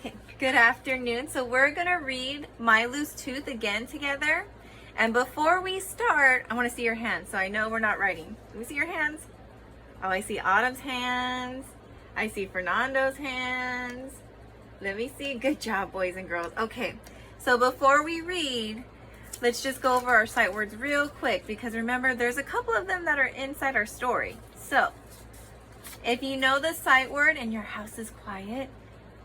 Okay, good afternoon. So we're gonna read My Loose Tooth again together. And before we start, I wanna see your hands so I know we're not writing. Let me see your hands. Oh, I see Autumn's hands. I see Fernando's hands. Let me see. Good job, boys and girls. Okay, so before we read, let's just go over our sight words real quick because remember, there's a couple of them that are inside our story. So, if you know the sight word and your house is quiet,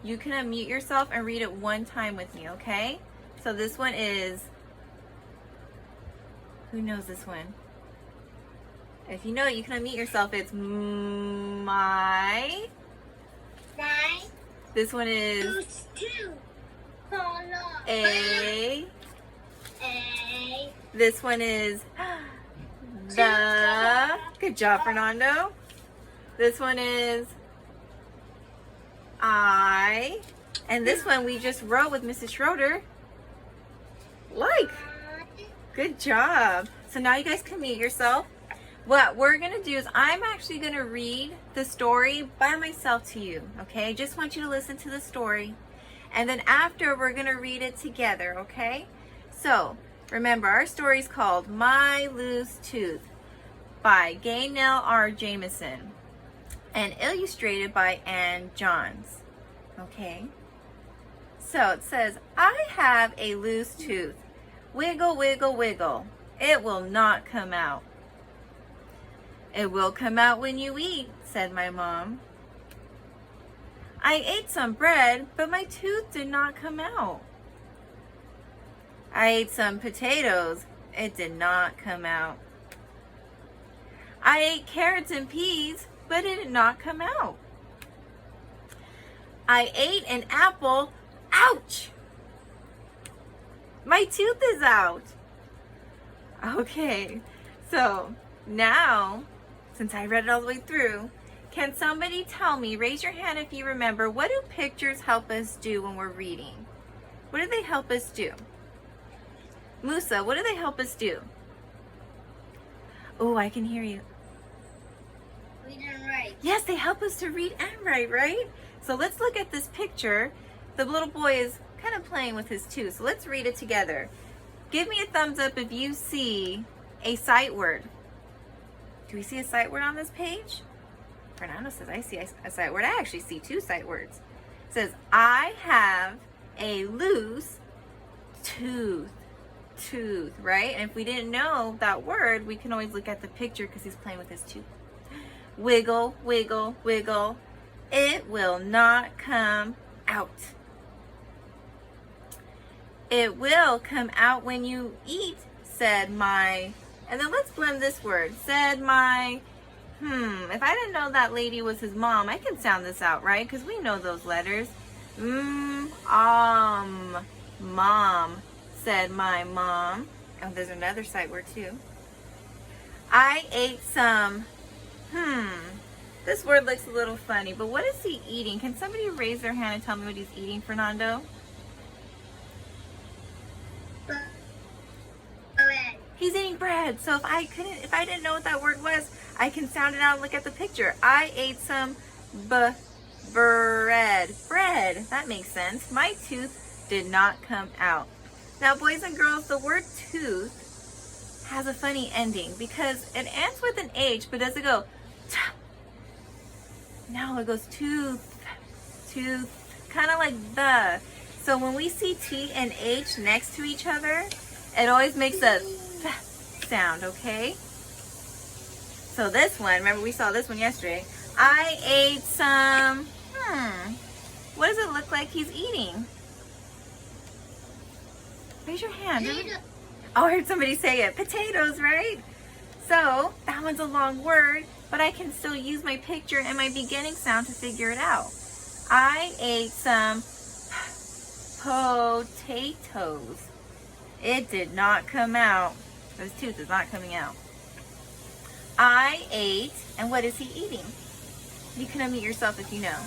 you can unmute yourself and read it one time with me, okay? So this one is, who knows this one? If you know it, you can unmute yourself. It's my. This one is a. This one is the. Good job, Fernando. This one is I. And this one we just wrote with Mrs. Schroeder. Like. Good job. So now you guys can mute yourself. What we're going to do is I'm actually going to read the story by myself to you. Okay? I just want you to listen to the story. And then after we're going to read it together. Okay? So remember, our story is called My Loose Tooth by Gaynell R. Jameson and illustrated by Ann Johns. Okay? So it says, I have a loose tooth. Wiggle, wiggle, wiggle. It will not come out. It will come out when you eat, said my mom. I ate some bread, but my tooth did not come out. I ate some potatoes. It did not come out. I ate carrots and peas, but it did not come out. I ate an apple. Ouch! My tooth is out. Okay, so now, since I read it all the way through, can somebody tell me, raise your hand if you remember, what do pictures help us do when we're reading? What do they help us do? Musa, what do they help us do? Oh, I can hear you. Read and write. Yes, they help us to read and write, right? So let's look at this picture. The little boy is kind of playing with his tooth. So let's read it together. Give me a thumbs up if you see a sight word. Do we see a sight word on this page? Fernando says, I see a sight word. I actually see two sight words. It says, I have a loose tooth. Tooth, right? And if we didn't know that word, we can always look at the picture because he's playing with his tooth. Wiggle, wiggle, wiggle. It will not come out. It will come out when you eat, said my, and then let's blend this word, said my, if I didn't know that lady was his mom, I can sound this out, right? Because we know those letters. Mom, said my mom. Oh, there's another sight word too. I ate some, this word looks a little funny, but what is he eating? Can somebody raise their hand and tell me what he's eating, Fernando? Bread. He's eating bread. So if I didn't know what that word was, I can sound it out and look at the picture. I ate some bread. Bread. That makes sense. My tooth did not come out. Now, boys and girls, the word tooth has a funny ending because it ends with an H, but does it go t? No, it goes tooth, tooth, kind of like the. So when we see T and H next to each other, it always makes a th sound, okay? So this one, remember we saw this one yesterday. I ate some, what does it look like he's eating? Raise your hand. Oh, I heard somebody say it. Potatoes, right? So that one's a long word, but I can still use my picture and my beginning sound to figure it out. I ate some potatoes. It did not come out. His tooth is not coming out. I ate, and what is he eating? You can unmute yourself if you know.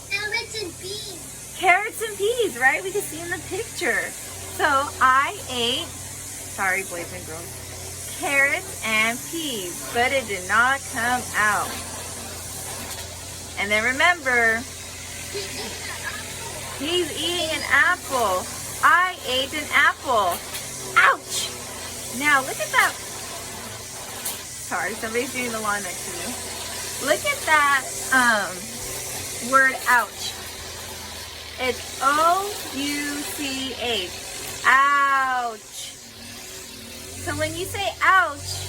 Carrots and peas. Carrots and peas, right? We can see in the picture. So I ate, sorry boys and girls, carrots and peas, but it did not come out. And then remember, He's eating an apple. I ate an apple. Ouch! Now look at that. Sorry, somebody's doing the lawn next to me. Look at that word ouch. It's O-U-C-H. Ouch. So when you say ouch,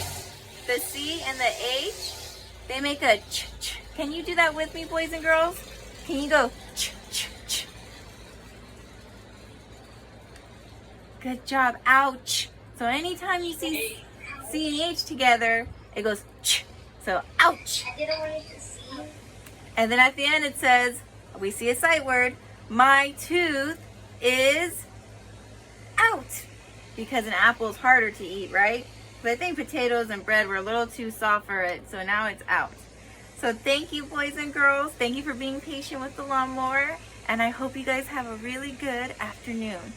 the C and the H, they make a ch-ch. Can you do that with me, boys and girls? Can you go ch-ch-ch? Good job. Ouch. So anytime you see C and H together, it goes ch. So ouch. I didn't want it to see. And then at the end it says, we see a sight word, my tooth is out. Because an apple is harder to eat, right? But I think potatoes and bread were a little too soft for it, so now it's out. So thank you, boys and girls. Thank you for being patient with the lawnmower. And I hope you guys have a really good afternoon.